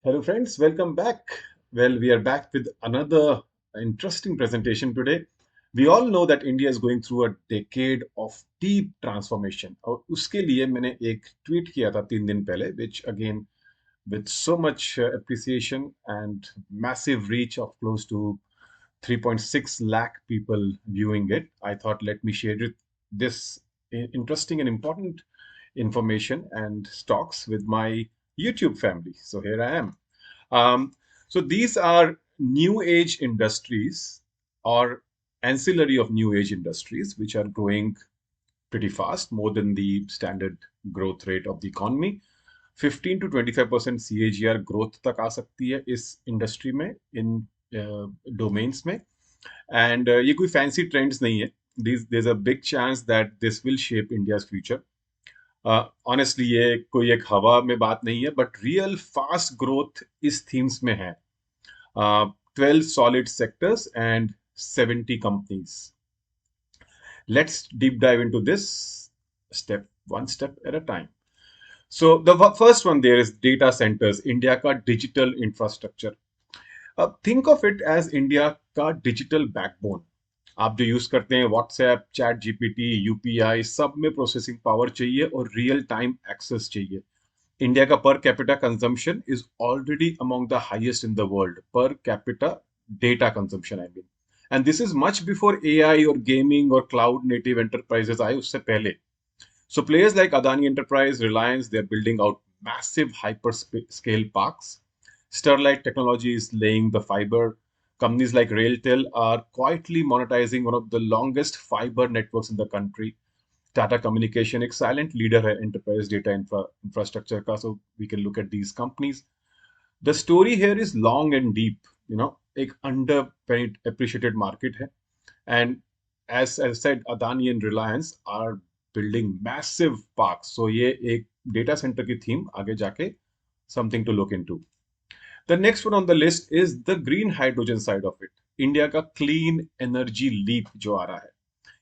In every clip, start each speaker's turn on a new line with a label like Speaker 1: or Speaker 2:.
Speaker 1: Hello, friends. Welcome back. Well, we are back with another interesting presentation today. We all know that India is going through a decade of deep transformation. और उसके लिए मैंने एक tweet किया था 3 दिन पहले, which again with so much appreciation and massive reach of close to 3.6 lakh people viewing it. I thought let me share this interesting and important information and stocks with my YouTube family. So here I am. Um, so these are new age industries or ancillary of new age industries which are growing pretty fast, more than the standard growth rate of the economy. 15 to 25% CAGR growth तक आ सकती है इस industry में इन domains में and ये कोई fancy trends नहीं है. There's a big chance that this will shape India's future. Honestly ये कोई एक हवा में बात नहीं है बट रियल फास्ट ग्रोथ इस थीम्स में है. 12 solid sectors and 70 companies. Let's deep dive into this one step at a time. So the first one there is data centers, India ka digital infrastructure. Think of it as India का digital backbone. आप जो use करते हैं WhatsApp, chat GPT, UPI, सब में processing power चाहिए और real time access चाहिए. इंडिया का per capita consumption is already among the highest in the world. Per capita data consumption I mean. And this is much before AI और gaming और cloud native enterprises आए उससे पहले. So players like Adani Enterprise, Reliance, they're building out massive hyperscale parks. Sterlite Technology is laying the fiber. Companies like RailTel are quietly monetizing one of the longest fiber networks in the country. Tata Communication एक silent leader है enterprise data infrastructure का, so we can look at these companies. The story here is long and deep. एक under appreciated market है, and as I said, Adani and Reliance are building massive parks. So ये एक data center की theme आगे जाके something to look into. The next one on the list is the green hydrogen side of it. India का clean energy leap जो आ रहा है,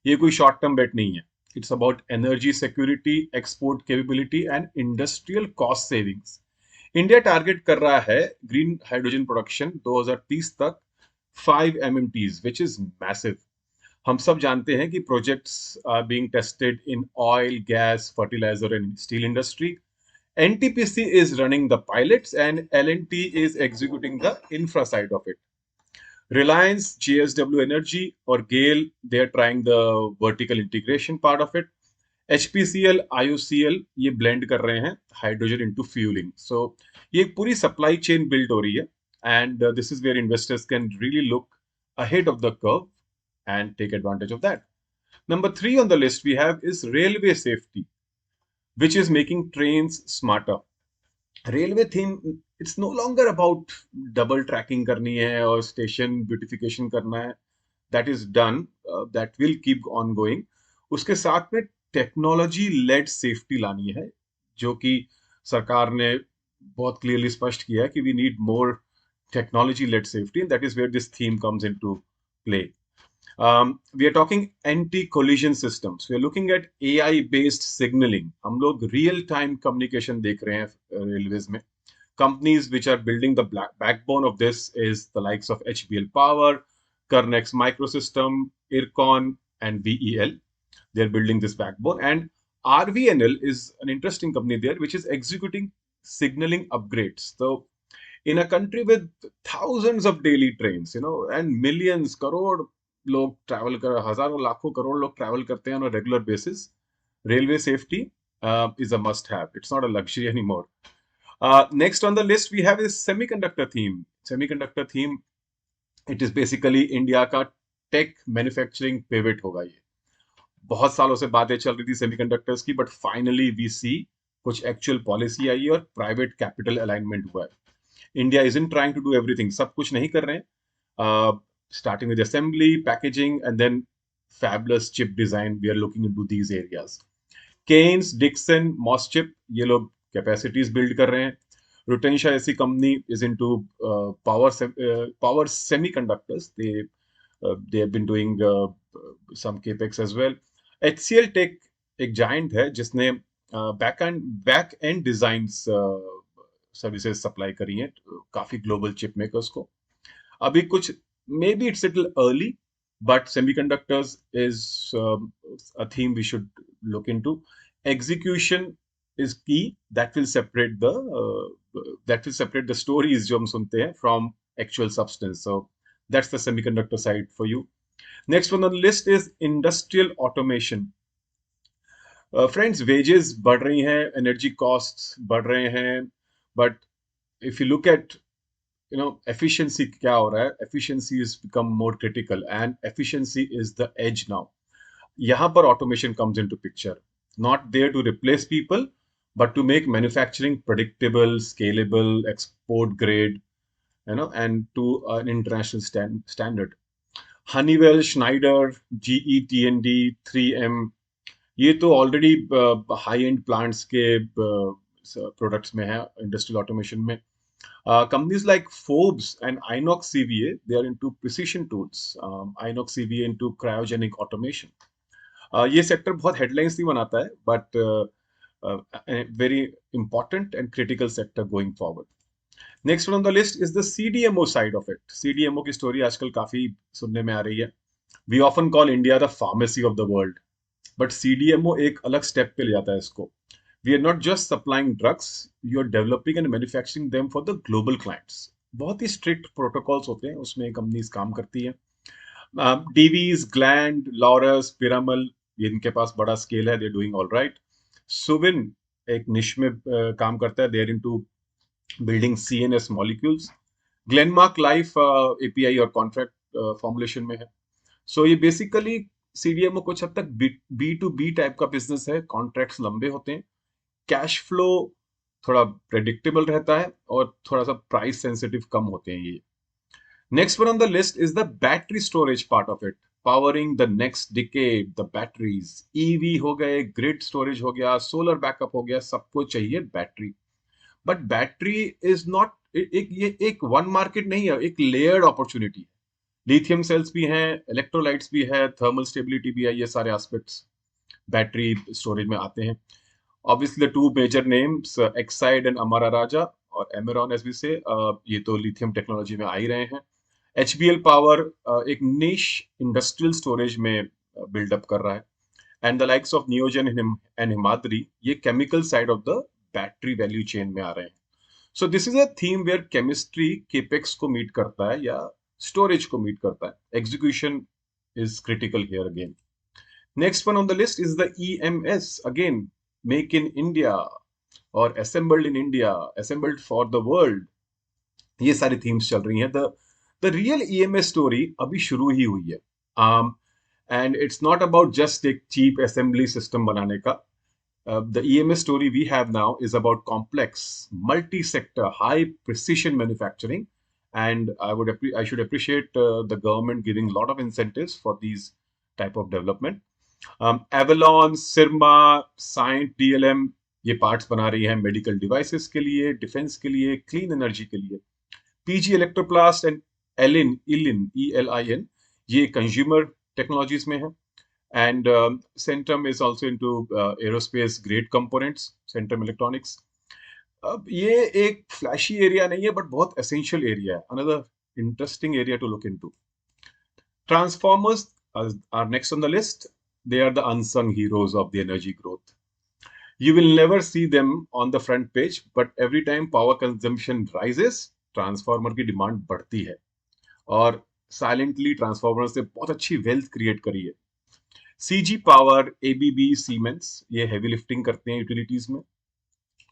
Speaker 1: ये कोई short term bet नहीं है. It's about energy security, export capability and industrial cost savings. India target कर रहा है ग्रीन हाइड्रोजन प्रोडक्शन 2030 तक 5 MMTs, which is massive. हम सब जानते हैं कि projects are being tested in oil, gas, fertiliser and steel industry. NTPC is running the pilots and L&T is executing the infra side of it. Reliance, JSW Energy or GAIL, they are trying the vertical integration part of it. HPCL, IOCL ये blend कर रहे हैं hydrogen into fueling. So ये एक पूरी supply chain build हो रही है, and this is where investors can really look ahead of the curve and take advantage of that. Number 3 on the list we have is railway safety, which is making trains smarter. Railway theme, it's no longer about double tracking करनी है और station beautification करना है. That is done. That will keep on going. उसके साथ में technology led safety लानी है, जो कि सरकार ने बहुत क्लियरली स्पष्ट किया है कि we need more technology led safety, and that is where this theme comes into play. We are talking anti-collision systems. We are looking at AI-based signaling. हम लोग real time communication देख रहे हैं railways में. Companies which are building the backbone of this is the likes of HBL Power, Kernex Microsystem, IRCON, and VEL. They're building this backbone. And RVNL is an interesting company there, which is executing signaling upgrades. So in a country with thousands of daily trains, and millions, crore लोग travel कर, हजारों लाखों करोड़ लोग travel करते हैं on a regular basis, railway safety is a must have. It's not a luxury anymore. Next on the list we have is semiconductor theme. Semiconductor theme, it is basically India का take manufacturing pivot होगा. ये बहुत सालों से बातें चल रही थी सेमीकंडक्टर्स की, बट फाइनली वी सी कुछ एक्चुअल पॉलिसी आई है और प्राइवेट कैपिटल अलाइनमेंट हुआ है. India is in trying to do everything, सब कुछ नहीं कर रहे हैं. Starting with assembly, packaging, and then fabulous chip design, we are looking into these areas. Keynes, Dixon, Moschip, ये लोग कैपेसिटीज बिल्ड कर रहे हैं. Rutansha ऐसी company is into power semiconductors. They have been doing some capex as well. HCL Tech एक giant है जिसने back and designs services supply करी हैं काफी ग्लोबल चिप मेकर्स को। अभी कुछ may be it's little early, but semiconductors is a theme we should look into. Execution is key. That will separate the stories जो हम सुनते हैं from actual substance. So that's the semiconductor side for you. Next one on the list is industrial automation. Friends, wages बढ़ रही हैं, energy costs बढ़ रहे हैं, but if you look at efficiency क्या हो रहा है, efficiency has become more critical and efficiency is the edge now. यहाँ पर automation comes into picture, not there to replace people but to make manufacturing predictable, scalable, export grade, and to an international standard. Honeywell, Schneider, GE, T&D, 3M, ये तो already high and plants के products में है industrial automation में. Companies like Forbes and Inox CVA, they are into precision tools. Inox CVA into cryogenic automation. ये sector बहुत headlines नहीं बनाता है, but very important and critical sector going forward. Next one on the list is the CDMO side of it. CDMO की story आजकल काफी सुनने में आ रही है. We often call India the pharmacy of the world, but CDMO एक अलग स्टेप पे ले जाता है इसको. We are not just supplying drugs, you are developing and manufacturing them for the global clients. बहुत ही strict protocols होते हैं, उसमें कंपनीज काम करती हैं. Divi's, Gland, Laurus, Piramal, ये इनके पास बड़ा स्केल है, they're doing all right. Suvin एक निश में काम करता है, they're into building CNS molecules. Glenmark Life API और contract formulation में है. So ये basically CDMO कुछ हद तक B2B टाइप का बिजनेस है. कॉन्ट्रैक्ट्स लंबे होते हैं, कैश फ्लो थोड़ा प्रेडिक्टेबल रहता है और थोड़ा सा प्राइस सेंसिटिव कम होते हैं ये. Next one on the list is the battery storage part of it. Powering the next decade the batteries. EV हो गए, ग्रिड स्टोरेज हो गया, सोलर बैकअप हो गया, सबको चाहिए battery. But battery is not एक वन मार्केट नहीं है, एक लेयर्ड अपॉर्चुनिटी है. लिथियम सेल्स भी हैं, इलेक्ट्रोलाइट्स भी है, थर्मल स्टेबिलिटी भी है, ये सारे एस्पेक्ट्स बैटरी स्टोरेज में आते हैं. Obviously, the two major names, Exide and Amara Raja, और Amaron as we say, ये तो लिथियम टेक्नोलॉजी में आ ही रहे हैं. HBL Power एक निश इंडस्ट्रियल स्टोरेज में बिल्डअप कर रहा है. And the likes of Neogen and Himadri, ये chemical side of the battery value chain में आ रहे हैं. So this is a theme where chemistry capex को मीट करता है या स्टोरेज को मीट करता है. Execution is critical here again. Next one on the list is the EMS. Again, make in India और assembled in India, assembled for the world, ये सारी थीम्स चल रही हैं. द रियल EMS स्टोरी अभी शुरू ही हुई है. And it's not about just एक चीप असेंबली सिस्टम बनाने का. The EMS story we have now is about complex, multi-sector, high precision manufacturing, and I should appreciate the government giving a lot of incentives for these type of development. Avalon, Syrma, Cyient, DLM ये parts बना रही है medical devices के लिए, defence के लिए, clean energy के लिए. PG electroplast and Elin ELIN ये कंज्यूमर टेक्नोलॉजीज में है. And Centum is also into aerospace grade components, Centum electronics. अब ये एक फ्लैशी एरिया नहीं है बट बहुत एसेंशियल एरिया है. Another interesting area to look into. Transformers are next on the list. They are the unsung heroes of the energy growth. You will never see them on the front page, but every time power consumption rises, transformer की demand बढ़ती है और silently transformer से बहुत अच्छी wealth create करी है. CG power, ABB, Siemens ये हैवी लिफ्टिंग करते हैं यूटिलिटीज में.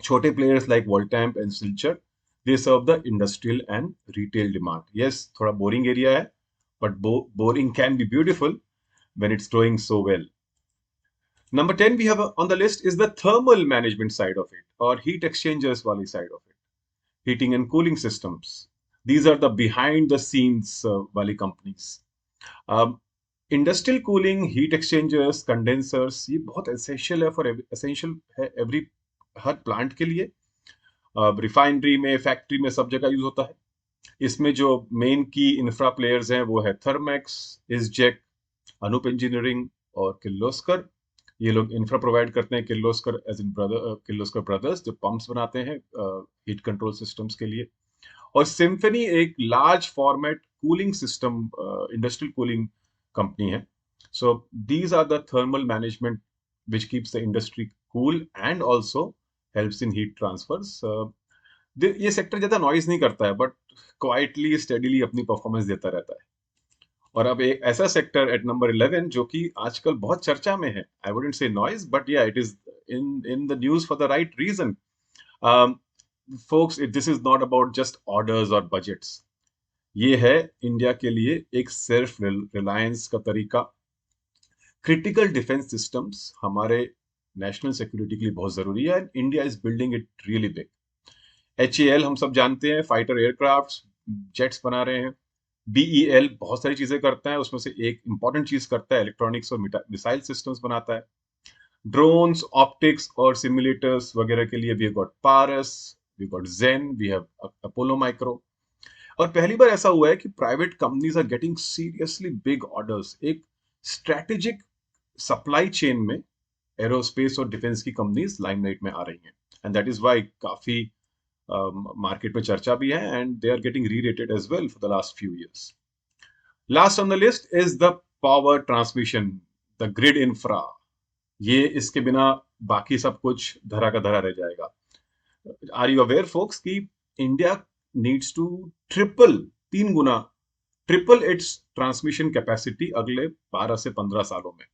Speaker 1: छोटे players like Voltamp and Silchar, they serve the industrial and retail demand. Yes, थोड़ा बोरिंग एरिया है but boring can be beautiful when it's growing so well. Number 10 we have on the list is the thermal management side of it, or heat exchangers wali side of it. Heating and cooling systems. These are the behind the scenes wali companies. Industrial cooling, heat exchangers, condensers, ये बहुत essential है every हर plant के लिए. Refinery में, factory में, सब जगह use होता है. इसमें जो मेन की इंफ्रा प्लेयर्स हैं वो है थर्मैक्स, इसजेक, अनूप इंजीनियरिंग और किर्लोस्कर. ये लोग इंफ्रा प्रोवाइड करते हैं, Kirloskar as in brother, Kirloskar brothers जो पंप्स बनाते हैं हीट कंट्रोल सिस्टम्स के लिए। और सिम्फनी एक large format cooling system industrial cooling company है। So these are the thermal management which keeps the industry cool and also helps in heat transfers. ये sector ज्यादा नॉइज नहीं करता है बट क्वाइटली स्टेडीली अपनी परफॉर्मेंस देता रहता है। और अब एक ऐसा सेक्टर एट नंबर 11 जो कि आजकल बहुत चर्चा में है, I wouldn't say noise but yeah it is in the news for the right reason. folks, this is not about just orders or budgets. ये है इंडिया के लिए एक सेल्फ रिलायंस का तरीका। क्रिटिकल डिफेंस सिस्टम्स हमारे नेशनल सिक्योरिटी के लिए बहुत जरूरी है and India is building it really big. HAL हम सब जानते हैं, फाइटर एयरक्राफ्ट जेट्स बना रहे हैं। BEL बहुत सारी चीजें करता है, उसमें से एक इंपॉर्टेंट चीज करता है इलेक्ट्रॉनिक्स और मिसाइल सिस्टम्स बनाता है। ड्रोन्स, ऑप्टिक्स और सिमुलेटर्स वगैरह के लिए we got Paras, we got Zen, we have Apollo Micro. और पहली बार ऐसा हुआ है कि private companies are getting seriously big orders. एक स्ट्रेटेजिक सप्लाई चेन में एरोस्पेस और डिफेंस की कंपनीज लाइमलाइट में आ रही हैं एंड दैट इज व्हाई काफी मार्केट में चर्चा भी है and they are getting rerated as well for the last few years. Last on the list is the power transmission, the grid infra. ये इसके बिना बाकी सब कुछ धरा का धरा रह जाएगा। आर यू अवेयर फोक्स कि इंडिया नीड्स टू ट्रिपल, 3 गुना ट्रिपल इट्स ट्रांसमिशन कैपेसिटी अगले 12 से 15 सालों में।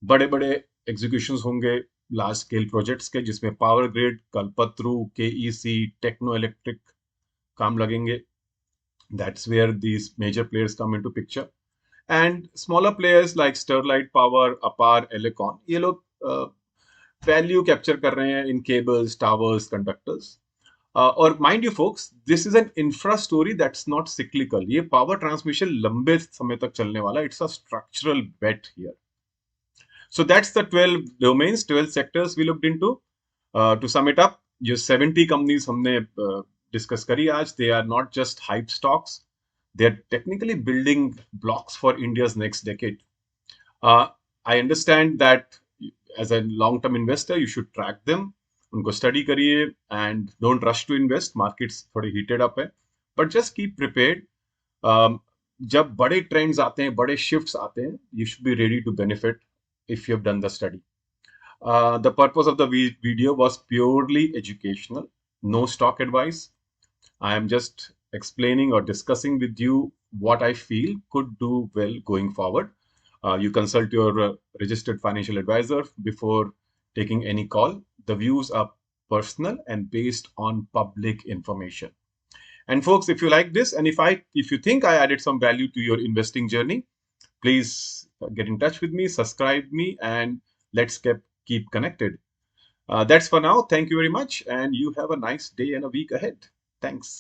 Speaker 1: बड़े बड़े एग्जीक्यूशंस होंगे लार्ज स्केल प्रोजेक्ट्स के, जिसमें power grid, Kalpataru, KEC, techno electric काम लगेंगे। That's where these major players come into picture and smaller players like Sterlite power, Apar, Elecon, ये लोग वैल्यू कैप्चर कर रहे हैं इन केबल्स, टावर्स, कंडक्टर्स। और mind you folks, this is an infra story that's not cyclical. ये power transmission लंबे समय तक चलने वाला, it's a structural bet here. So that's the 12 domains, 12 sectors we looked into. To sum it up, जो 70 companies हमने discuss करी आज, they are not just hype stocks. They are technically building blocks for India's next decade. I understand that as a long-term investor, you should track them. उनको study करिए and don't rush to invest. Markets थोड़े heated up है, but just keep prepared. जब बड़े trends आते हैं, बड़े shifts आते हैं, you should be ready to benefit if you have done the study. The purpose of the video was purely educational, no stock advice. I am just explaining or discussing with you what I feel could do well going forward. You consult your registered financial advisor before taking any call. The views are personal and based on public information. And folks, if you like this and if you think I added some value to your investing journey, please get in touch with me, subscribe me, and let's keep connected. That's for now. Thank you very much, and you have a nice day and a week ahead. Thanks.